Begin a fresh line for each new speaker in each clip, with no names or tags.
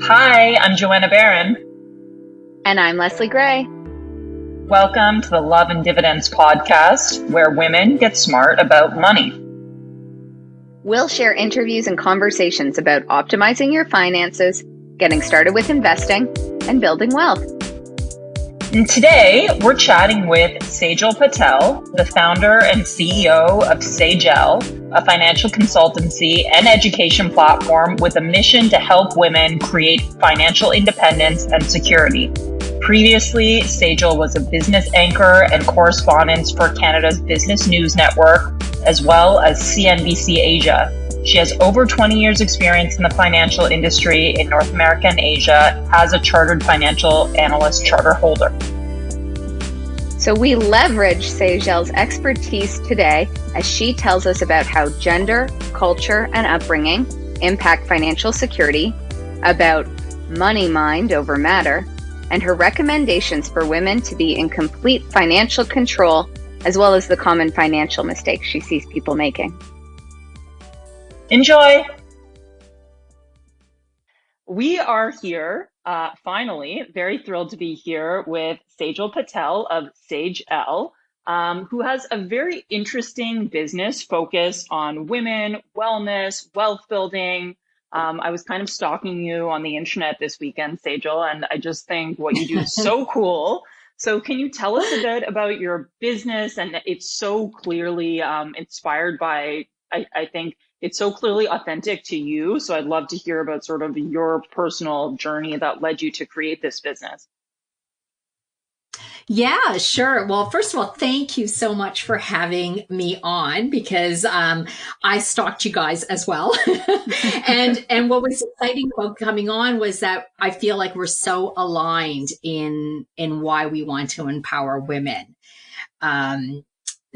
Hi, I'm Joanna Barron.
And I'm Leslie Gray.
Welcome to the Love and Dividends podcast, where women get smart about money.
We'll share interviews and conversations about optimizing your finances, getting started with investing, and building wealth.
And today, we're chatting with Saijal Patel, the founder and CEO of Saij Elle, a financial consultancy and education platform with a mission to help women create financial independence and security. Previously, Saijal was a business anchor and correspondent for Canada's Business News Network, as well as CNBC Asia. She has over 20 years experience in the financial industry in North America and Asia as a Chartered Financial Analyst charter holder.
So we leverage Saijal's expertise today as she tells us about how gender, culture, and upbringing impact financial security, about money mind over matter, and her recommendations for women to be in complete financial control, as well as the common financial mistakes she sees people making.
Enjoy! We are here, finally, very thrilled to be here with Saijal Patel of Saij Elle, who has a very interesting business focus on women, wellness, wealth building. I was kind of stalking you on the internet this weekend, Saijal, and I just think what you do is so cool. So can you tell us a bit about your business? And it's so clearly inspired by, I think, it's so clearly authentic to you. So I'd love to hear about sort of your personal journey that led you to create this business.
Yeah, sure. Well, first of all, thank you so much for having me on because I stalked you guys as well. and what was exciting about coming on was that I feel like we're so aligned in why we want to empower women.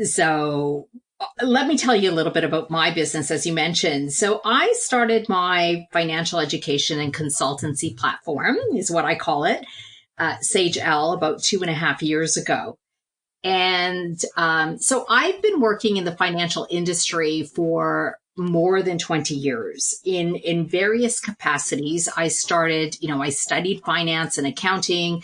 So let me tell you a little bit about my business, as you mentioned. So I started my financial education and consultancy platform, is what I call it, Saij Elle, about 2.5 years ago. And so I've been working in the financial industry for more than 20 years in various capacities. I studied finance and accounting.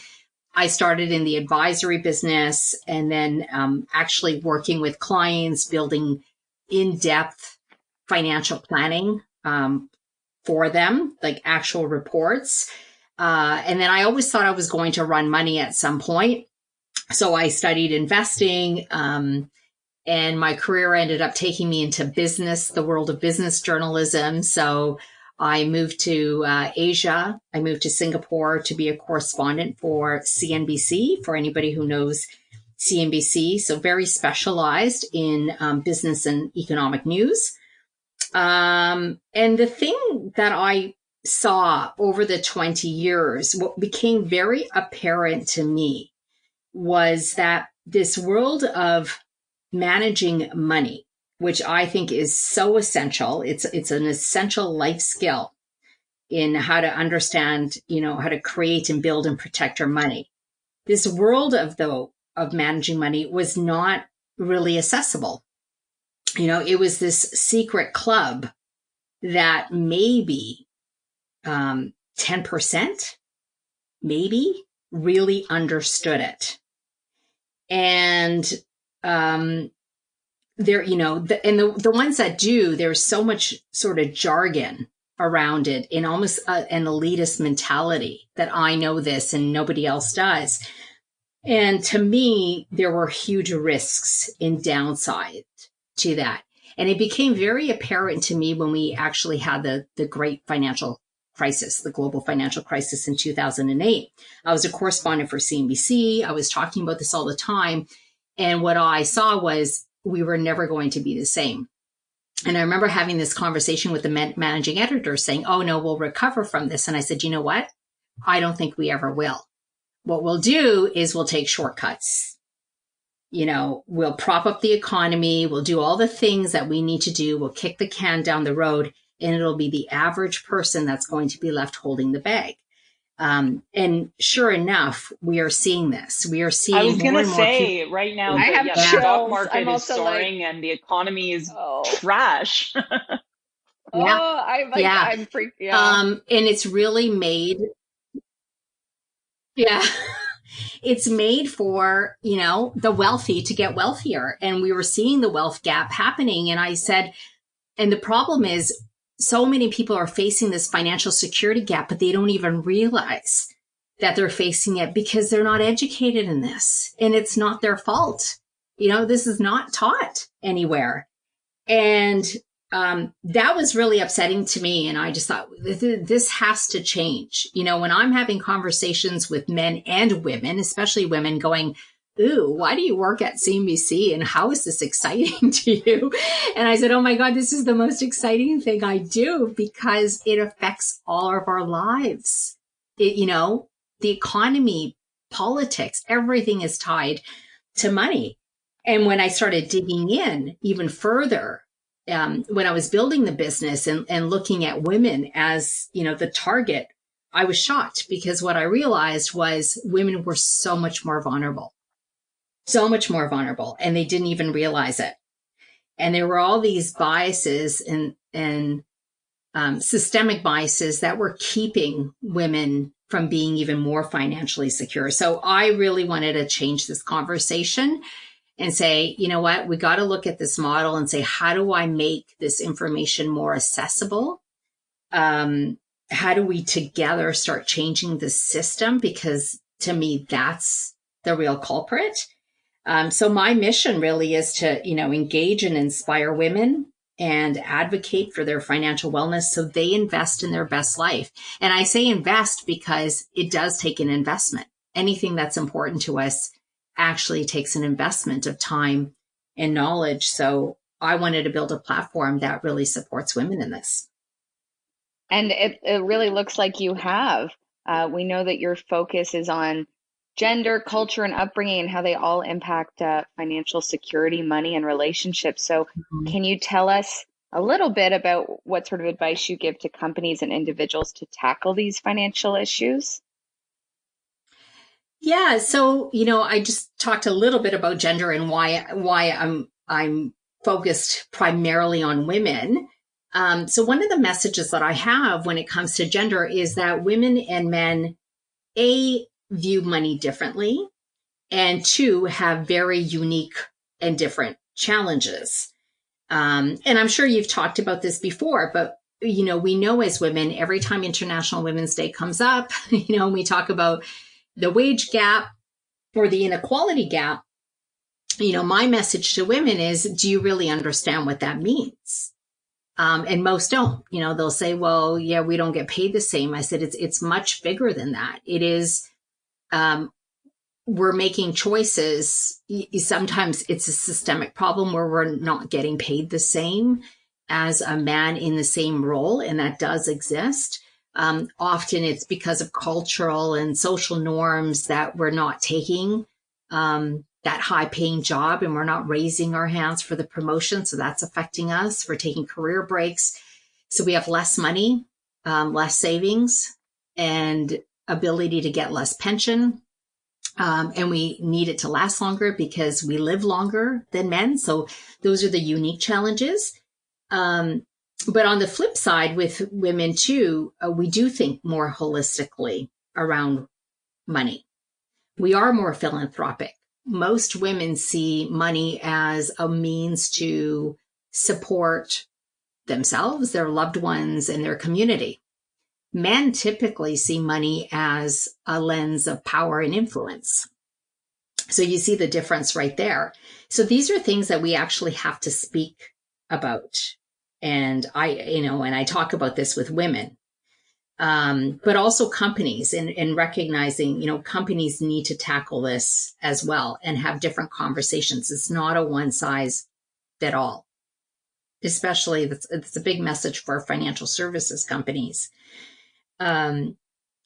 I started in the advisory business and then actually working with clients, building in-depth financial planning for them, like actual reports. And then I always thought I was going to run money at some point. So I studied investing, and my career ended up taking me into business, the world of business journalism. So I moved to Asia. I moved to Singapore to be a correspondent for CNBC, for anybody who knows CNBC. So very specialized in business and economic news. And the thing that I saw over the 20 years, what became very apparent to me was that this world of managing money, which I think is so essential. It's an essential life skill in how to understand, how to create and build and protect your money. This world of managing money was not really accessible. It was this secret club that maybe 10% maybe really understood it. And the ones that do, there's so much sort of jargon around it in almost an elitist mentality that I know this and nobody else does. And to me, there were huge risks in downside to that. And it became very apparent to me when we actually had the great financial crisis, the global financial crisis in 2008. I was a correspondent for CNBC. I was talking about this all the time. And what I saw was we were never going to be the same. And I remember having this conversation with the managing editor saying, oh, no, we'll recover from this. And I said, you know what? I don't think we ever will. What we'll do is we'll take shortcuts. We'll prop up the economy. We'll do all the things that we need to do. We'll kick the can down the road, and it'll be the average person that's going to be left holding the bag. And sure enough, we are seeing this. We are seeing.
I was going to say right now, the stock market is soaring and the economy is trash.
Yeah.
Oh, I'm like,
Yeah.
I'm freaked. Yeah.
And it's really made, yeah, it's made for, the wealthy to get wealthier. And we were seeing the wealth gap happening. And I said, and the problem is so many people are facing this financial security gap, but they don't even realize that they're facing it because they're not educated in this. And it's not their fault. This is not taught anywhere. And that was really upsetting to me. And I just thought, this has to change. When I'm having conversations with men and women, especially women, going, ooh, why do you work at CNBC? And how is this exciting to you? And I said, oh my God, this is the most exciting thing I do because it affects all of our lives. The economy, politics, everything is tied to money. And when I started digging in even further, when I was building the business and looking at women as, the target, I was shocked because what I realized was women were so much more vulnerable, and they didn't even realize it. And there were all these biases and systemic biases that were keeping women from being even more financially secure. So I really wanted to change this conversation and say, you know what, we got to look at this model and say, how do I make this information more accessible? How do we together start changing the system? Because to me, that's the real culprit. So my mission really is to, engage and inspire women and advocate for their financial wellness so they invest in their best life. And I say invest because it does take an investment. Anything that's important to us actually takes an investment of time and knowledge. So I wanted to build a platform that really supports women in this.
And it really looks like you have. We know that your focus is on gender, culture, and upbringing and how they all impact financial security, money, and relationships. So can you tell us a little bit about what sort of advice you give to companies and individuals to tackle these financial issues?
Yeah. So, I just talked a little bit about gender and why I'm focused primarily on women. So one of the messages that I have when it comes to gender is that women and men, view money differently, and two, have very unique and different challenges. And I'm sure you've talked about this before, but we know as women, every time International Women's Day comes up, we talk about the wage gap or the inequality gap. My message to women is, do you really understand what that means? And most don't. They'll say, well, yeah, we don't get paid the same. I said, it's much bigger than that. It is, we're making choices. Sometimes it's a systemic problem where we're not getting paid the same as a man in the same role, and that does exist. Often it's because of cultural and social norms that we're not taking that high paying job and we're not raising our hands for the promotion. So that's affecting us. We're taking career breaks. So we have less money, less savings, and ability to get less pension. And we need it to last longer because we live longer than men. So those are the unique challenges. But on the flip side, with women too, we do think more holistically around money. We are more philanthropic. Most women see money as a means to support themselves, their loved ones, and their community. Men typically see money as a lens of power and influence. So you see the difference right there. So these are things that we actually have to speak about. And I talk about this with women, but also companies and recognizing, companies need to tackle this as well and have different conversations. It's not a one size fit all, especially it's a big message for financial services companies.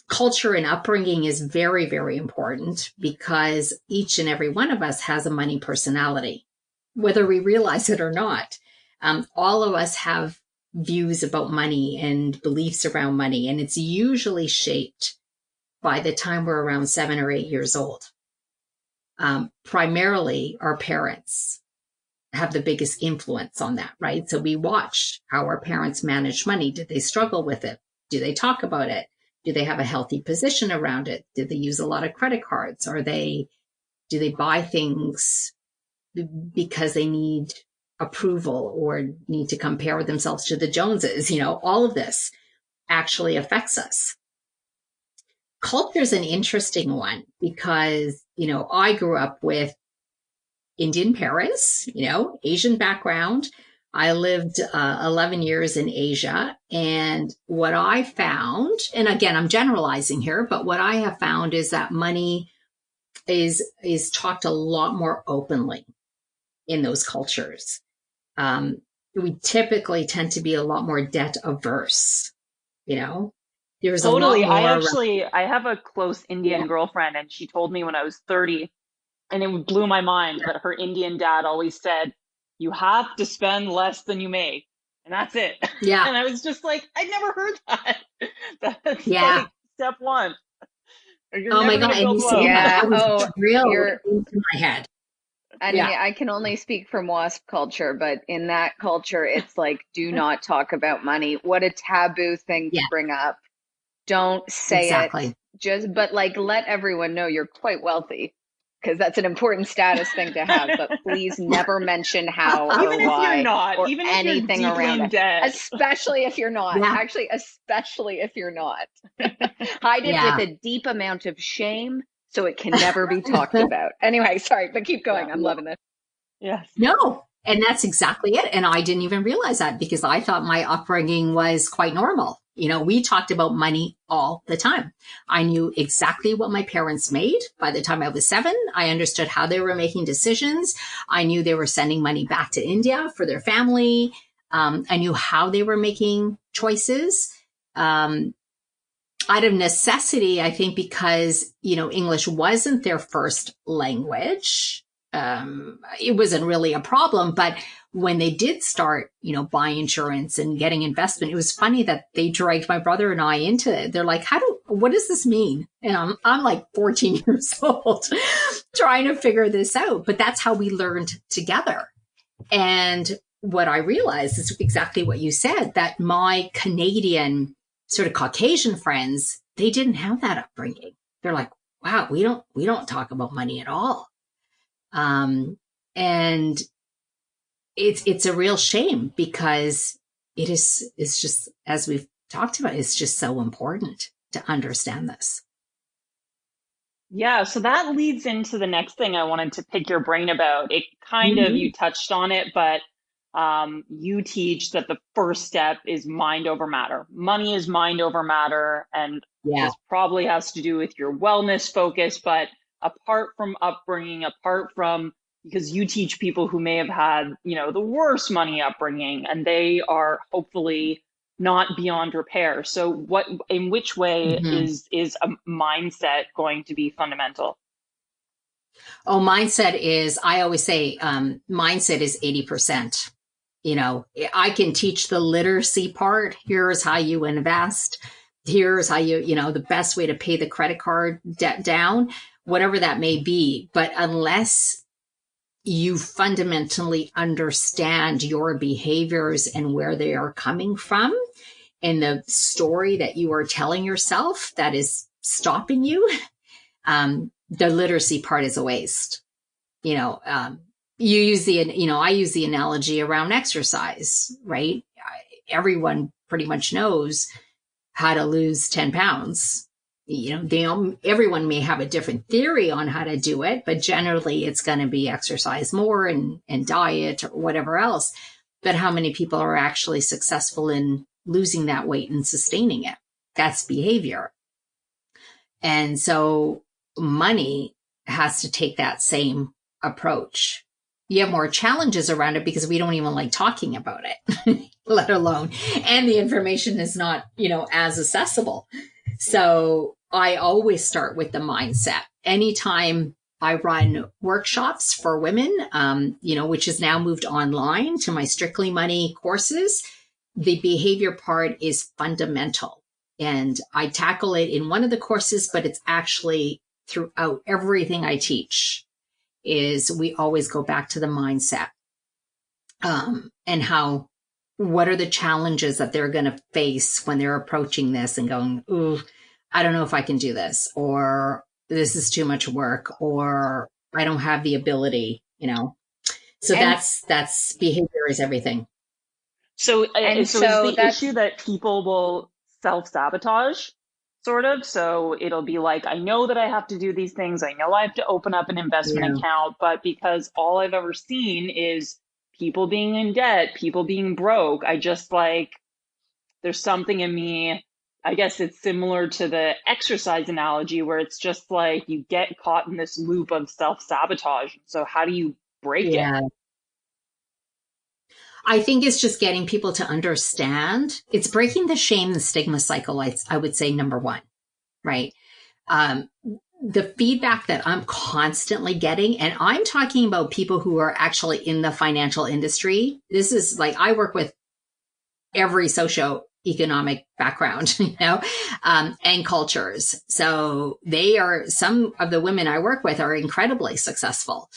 Culture and upbringing is very, very important because each and every one of us has a money personality, whether we realize it or not. All of us have views about money and beliefs around money, and it's usually shaped by the time we're around 7 or 8 years old. Primarily our parents. have the biggest influence on that, right? So we watch how our parents manage money. Did they struggle with it? Do they talk about it? Do they have a healthy position around it? Did they use a lot of credit cards? Do they buy things because they need approval or need to compare themselves to the Joneses? All of this actually affects us. Culture is an interesting one because, I grew up with Indian parents, Asian background. I lived 11 years in Asia. And what I found, and again, I'm generalizing here, but what I have found is that money is talked a lot more openly in those cultures. We typically tend to be a lot more debt averse, There's
Totally.
a lot more.
I have a close Indian girlfriend, and she told me when I was 30, and it blew my mind that her Indian dad always said, you have to spend less than you make, and that's it.
Yeah.
And I was just like, I never heard that. That's
Yeah.
step one. Or you're
Oh my
never
God.
gonna build
And you
wealth.
see
Yeah.
that was drilled into my head.
And I can only speak from WASP culture, but in that culture, it's like, do not talk about money. What a taboo thing to bring up. Don't say it. But let everyone know you're quite wealthy, because that's an important status thing to have. But please never mention how
even
or why
if you're not,
or
even
anything
if you're deeply
around
in
it.
debt.
Especially if you're not.
Yeah.
Actually, especially if you're not. Hide it with a deep amount of shame so it can never be talked about. Anyway, sorry, but keep going. I'm loving this.
Yes.
No. And that's exactly it. And I didn't even realize that because I thought my upbringing was quite normal. We talked about money all the time. I knew exactly what my parents made. By the time I was 7, I understood how they were making decisions. I knew they were sending money back to India for their family. I knew how they were making choices. Out of necessity, I think because, English wasn't their first language. It wasn't really a problem, but when they did start, buying insurance and getting investment, it was funny that they dragged my brother and I into it. They're like, what does this mean? And I'm like 14 years old trying to figure this out, but that's how we learned together. And what I realized is exactly what you said, that my Canadian sort of Caucasian friends, they didn't have that upbringing. They're like, wow, we don't talk about money at all. And it's a real shame because it's just, as we've talked about, it's just so important to understand this.
Yeah, so that leads into the next thing I wanted to pick your brain about. It kind of, you touched on it, but you teach that the first step is mind over matter. Money is mind over matter, and this probably has to do with your wellness focus, but apart from upbringing, because you teach people who may have had, the worst money upbringing, and they are hopefully not beyond repair. So in which way is a mindset going to be fundamental?
Oh, mindset is, I always say, mindset is 80%. I can teach the literacy part. Here's how you invest. Here's how the best way to pay the credit card debt down, whatever that may be. But unless you fundamentally understand your behaviors and where they are coming from and the story that you are telling yourself that is stopping you, the literacy part is a waste. I use the analogy around exercise, right? Everyone pretty much knows how to lose 10 pounds. Everyone may have a different theory on how to do it, but generally it's going to be exercise more and diet or whatever else. But how many people are actually successful in losing that weight and sustaining it? That's behavior. And so money has to take that same approach. You have more challenges around it because we don't even like talking about it, let alone, and the information is not, as accessible. So I always start with the mindset. Anytime I run workshops for women, which has now moved online to my Strictly Money courses, the behavior part is fundamental. And I tackle it in one of the courses, but it's actually throughout everything I teach. Is we always go back to the mindset. and what are the challenges that they're going to face when they're approaching this and going, ooh, I don't know if I can do this, or this is too much work, or I don't have the ability, So that's behavior is everything.
So is the issue that people will self-sabotage, sort of? So it'll be like, I know that I have to do these things. I know I have to open up an investment account, but because all I've ever seen is people being in debt, people being broke, I just there's something in me. I guess it's similar to the exercise analogy where it's just like you get caught in this loop of self-sabotage. So how do you break it?
I think it's just getting people to understand. It's breaking the shame and stigma cycle, I would say, number one, right? The feedback that I'm constantly getting, and I'm talking about people who are actually in the financial industry. This is I work with every socioeconomic background, and cultures. So some of the women I work with are incredibly successful.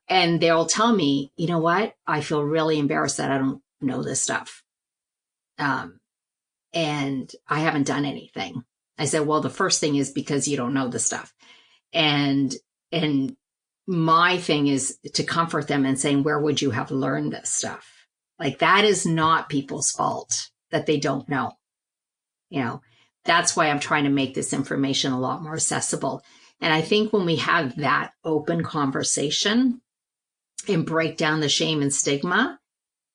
And they'll tell me, you know what? I feel really embarrassed that I don't know this stuff. And I haven't done anything. I said, well, the first thing is because you don't know the stuff. And my thing is to comfort them and saying, where would you have learned this stuff? That is not people's fault that they don't know. That's why I'm trying to make this information a lot more accessible. And I think when we have that open conversation and break down the shame and stigma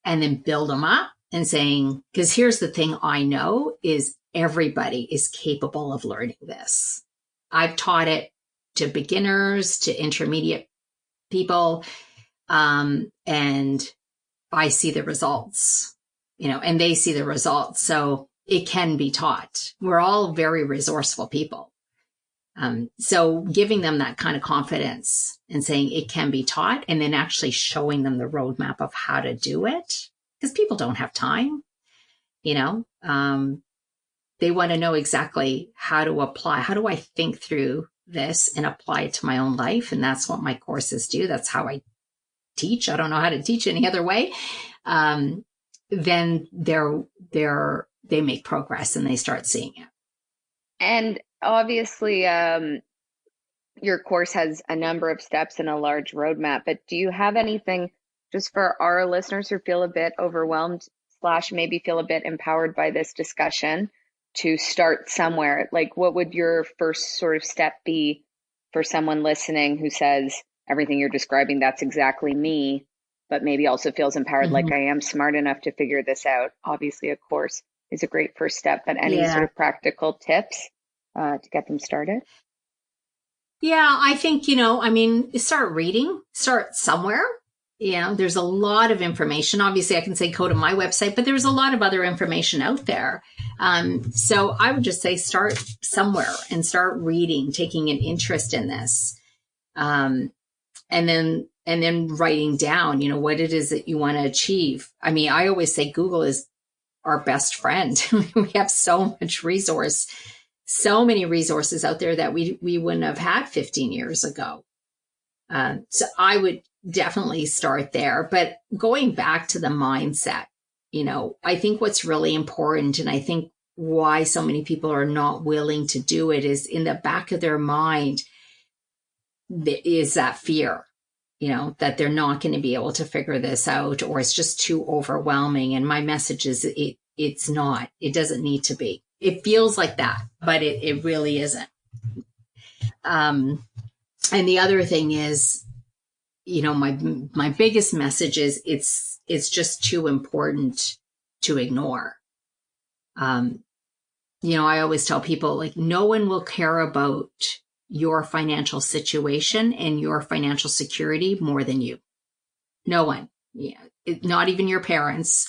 and then build them up and saying, because here's the thing I know is everybody is capable of learning this. I've taught it to beginners, to intermediate people, and I see the results, and they see the results. So it can be taught. We're all very resourceful people. So giving them that kind of confidence and saying it can be taught, and then actually showing them the roadmap of how to do it, because people don't have time, they want to know exactly how to apply. How do I think through this and apply it to my own life? And that's what my courses do. That's how I teach. I don't know how to teach any other way. Then they make progress and they start seeing it.
And obviously, your course has a number of steps and a large roadmap, but do you have anything just for our listeners who feel a bit overwhelmed / maybe feel a bit empowered by this discussion to start somewhere? What would your first sort of step be for someone listening who says, everything you're describing, that's exactly me, but maybe also feels empowered,
Mm-hmm.
I am smart enough to figure this out? Obviously, a course is a great first step, but any sort of practical tips to get them started?
Yeah, I think, start reading, start somewhere. There's a lot of information. Obviously, I can say go to my website, but there's a lot of other information out there. So I would just say start somewhere and start reading, taking an interest in this. And then writing down, what it is that you want to achieve. I mean, I always say Google is our best friend. We have so many resources out there that we wouldn't have had 15 years ago. So I would definitely start there. But going back to the mindset, I think what's really important, and I think why so many people are not willing to do it, is in the back of their mind is that fear, that they're not going to be able to figure this out, or it's just too overwhelming. And my message is it's not. It doesn't need to be. It feels like that, but it really isn't. And the other thing is, my biggest message is it's just too important to ignore. I always tell people, no one will care about your financial situation and your financial security more than you. No one. Not even your parents,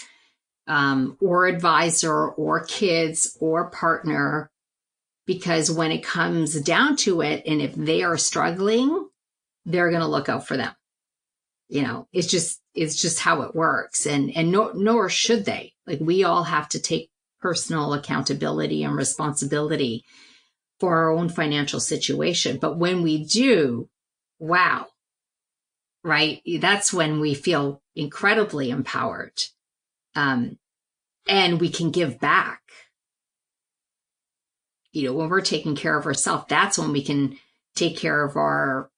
or advisor, or kids, or partner, because when it comes down to it, and if they are struggling, they're going to look out for them. It's just how it works, and nor should they. We all have to take personal accountability and responsibility for our own financial situation. But when we do, wow, right? That's when we feel incredibly empowered. And we can give back. When we're taking care of ourselves, that's when we can take care of our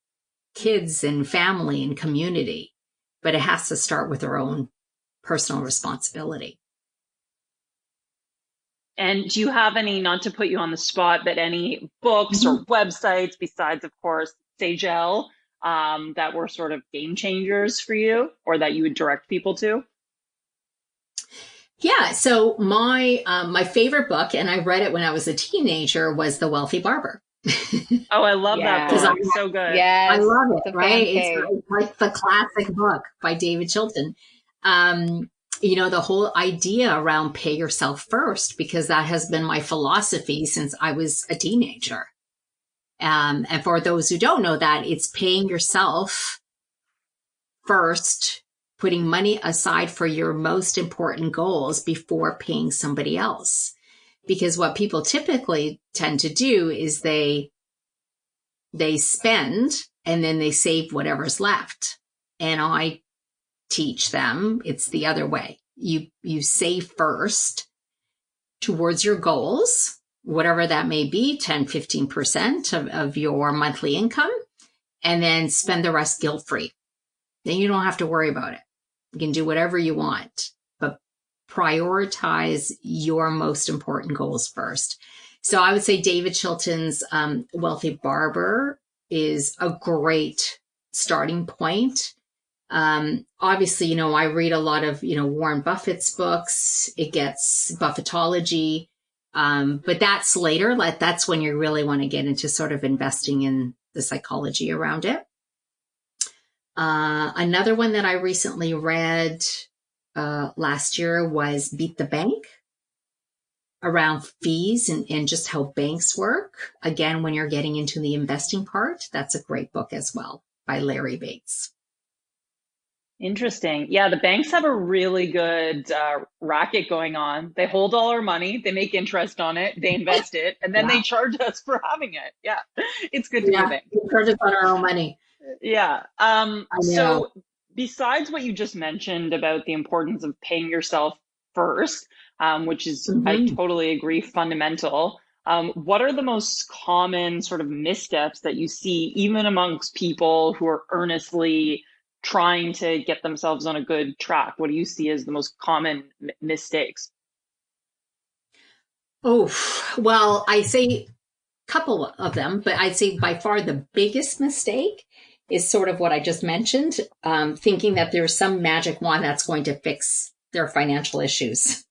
kids and family and community. But it has to start with our own personal responsibility.
And do you have any, not to put you on the spot, but any books or websites besides, of course, Saij Elle, that were sort of game changers for you or that you would direct people to?
Yeah. So my favorite book, and I read it when I was a teenager, was The Wealthy Barber.
Oh, I love that book. So good.
Yes,
I love it, right?
It's
like the classic book by David Chilton. The whole idea around pay yourself first, because that has been my philosophy since I was a teenager. And for those who don't know that, it's paying yourself first, putting money aside for your most important goals before paying somebody else. Because what people typically tend to do is they spend and then they save whatever's left. And I teach them it's the other way. You save first towards your goals, whatever that may be, 10, 15% of your monthly income, and then spend the rest guilt-free. Then you don't have to worry about it. You can do whatever you want, but prioritize your most important goals first. So I would say David Chilton's Wealthy Barber is a great starting point. Obviously, I read a lot of, Warren Buffett's books. It gets Buffettology. But that's later. That's when you really want to get into sort of investing in the psychology around it. Another one that I recently read last year was Beat the Bank, around fees and just how banks work. Again, when you're getting into the investing part, that's a great book as well by Larry Bates.
Interesting. Yeah, the banks have a really good racket going on. They hold all our money, they make interest on it, they invest it, and then they charge us for having it. Yeah, it's good to be a bank.
They charge us on our own money.
Yeah. So besides what you just mentioned about the importance of paying yourself first, which is, I totally agree, fundamental. What are the most common sort of missteps that you see even amongst people who are earnestly trying to get themselves on a good track? What do you see as the most common mistakes?
Oh, well, I say a couple of them, but I'd say by far the biggest mistake is sort of what I just mentioned, thinking that there's some magic wand that's going to fix their financial issues.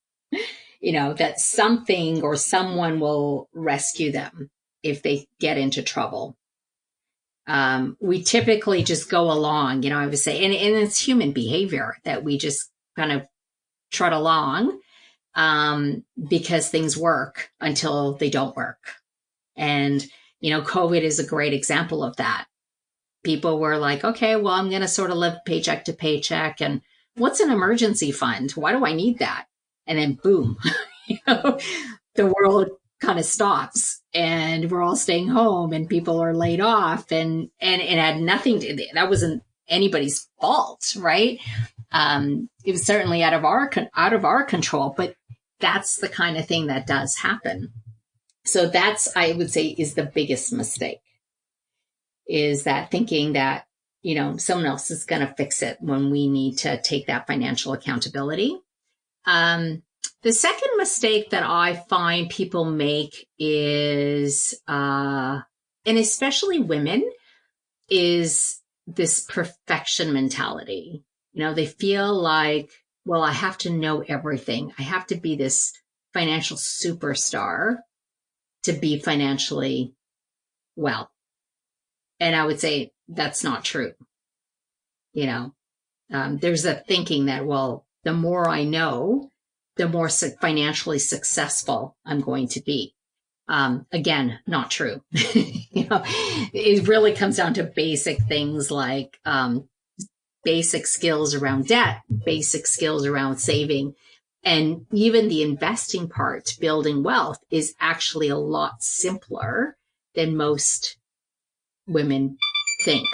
That something or someone will rescue them if they get into trouble. We typically just go along, I would say, and it's human behavior that we just kind of trot along because things work until they don't work. And, COVID is a great example of that. People were like, okay, well, I'm going to sort of live paycheck to paycheck. And what's an emergency fund? Why do I need that? And then boom, the world kind of stops and we're all staying home and people are laid off and it had nothing to, that wasn't anybody's fault, right? It was certainly out of our control, but that's the kind of thing that does happen. So that's, I would say, is the biggest mistake, is that thinking that, someone else is going to fix it when we need to take that financial accountability. The second mistake that I find people make is, and especially women, is this perfection mentality. They feel like, well, I have to know everything. I have to be this financial superstar to be financially well. And I would say that's not true. There's a thinking that, well, the more I know, the more financially successful I'm going to be. Again, not true. It really comes down to basic things like basic skills around debt, basic skills around saving, and even the investing part, building wealth, is actually a lot simpler than most women think.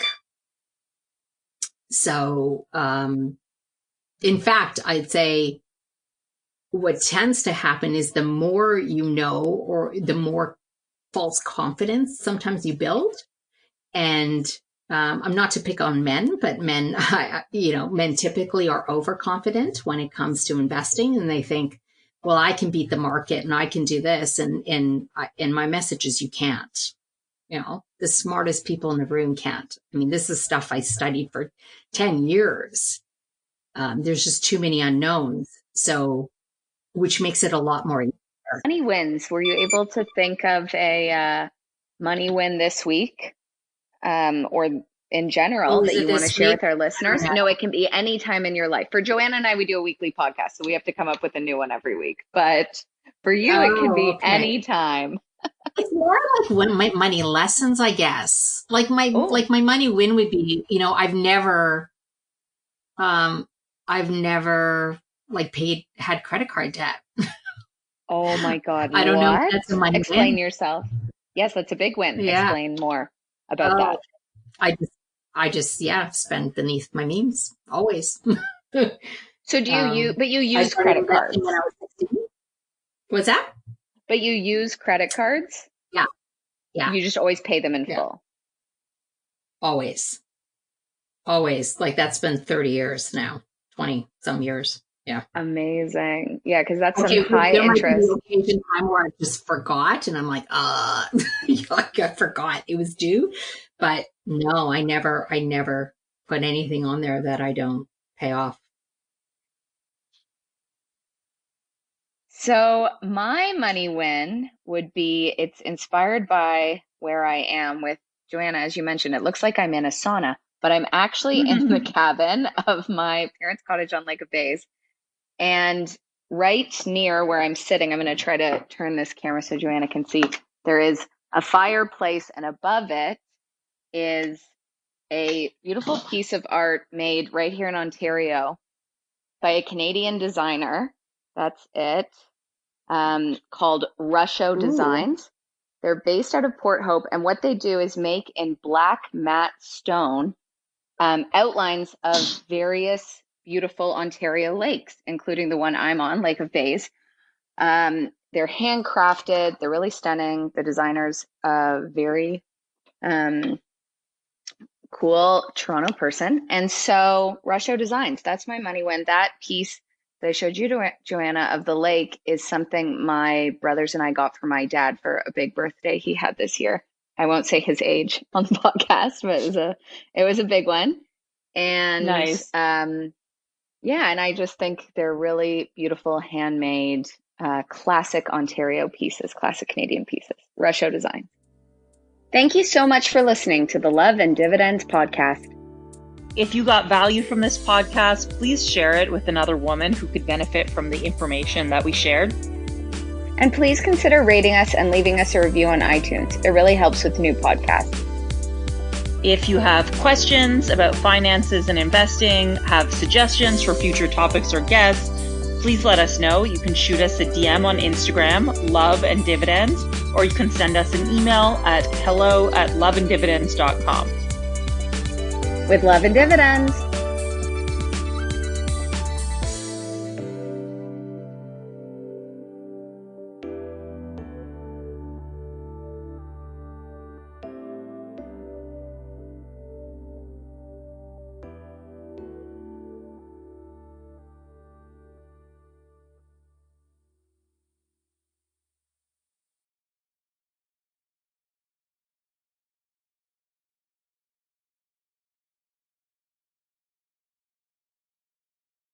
So, in fact, I'd say what tends to happen is the more you know, or the more false confidence sometimes you build. And I'm not to pick on men, but men, men typically are overconfident when it comes to investing, and they think, well, I can beat the market and I can do this. And my message is you can't. The smartest people in the room can't. I mean, this is stuff I studied for 10 years. There's just too many unknowns. So, which makes it a lot more easier.
Money wins. Were you able to think of a money win this week, or in general, that you want to share with our listeners? Yeah. No, it can be any time in your life. For Joanna and I, we do a weekly podcast, so we have to come up with a new one every week. But for you, it can be any time.
It's more like when my money lessons, I guess. Like my money win would be, I've never had credit card debt.
Oh my God.
I don't know if that's a money
Explain
win.
Yourself. Yes, that's a big win.
Yeah.
Explain more about that.
I just spend beneath my means always.
So do you use credit cards?
When I was 16. What's that?
But you use credit cards?
Yeah. Yeah.
You just always pay them in full.
Always. Like that's been 30 years now, 20 some years. Yeah.
Amazing. Yeah, because that's some high interest.
There might be an occasion time where I just forgot, and I'm like, like I forgot it was due. But no, I never put anything on there that I don't pay off.
So my money win would be, it's inspired by where I am with Joanna. As you mentioned, it looks like I'm in a sauna, but I'm actually in the cabin of my parents' cottage on Lake of Bays. And right near where I'm sitting, I'm going to try to turn this camera so Joanna can see, there is a fireplace, and above it is a beautiful piece of art made right here in Ontario by a Canadian designer. That's it. Called Rusho Designs. They're based out of Port Hope, and what they do is make in black matte stone outlines of various beautiful Ontario lakes, including the one I'm on, Lake of Bays. They're handcrafted. They're really stunning. The designer's a very cool Toronto person. And so Rusho Designs, that's my money win. That piece that I showed you, Joanna, of the lake is something my brothers and I got for my dad for a big birthday he had this year. I won't say his age on the podcast, but it was a big one. And
nice.
Yeah, and I just think they're really beautiful, handmade, classic Ontario pieces, classic Canadian pieces. Rusho Design. Thank you so much for listening to the Love and Dividends podcast.
If you got value from this podcast, please share it with another woman who could benefit from the information that we shared.
And please consider rating us and leaving us a review on iTunes. It really helps with new podcasts.
If you have questions about finances and investing, have suggestions for future topics or guests, please let us know. You can shoot us a DM on Instagram, Love and Dividends, or you can send us an email at hello@loveanddividends.com.
With Love and Dividends.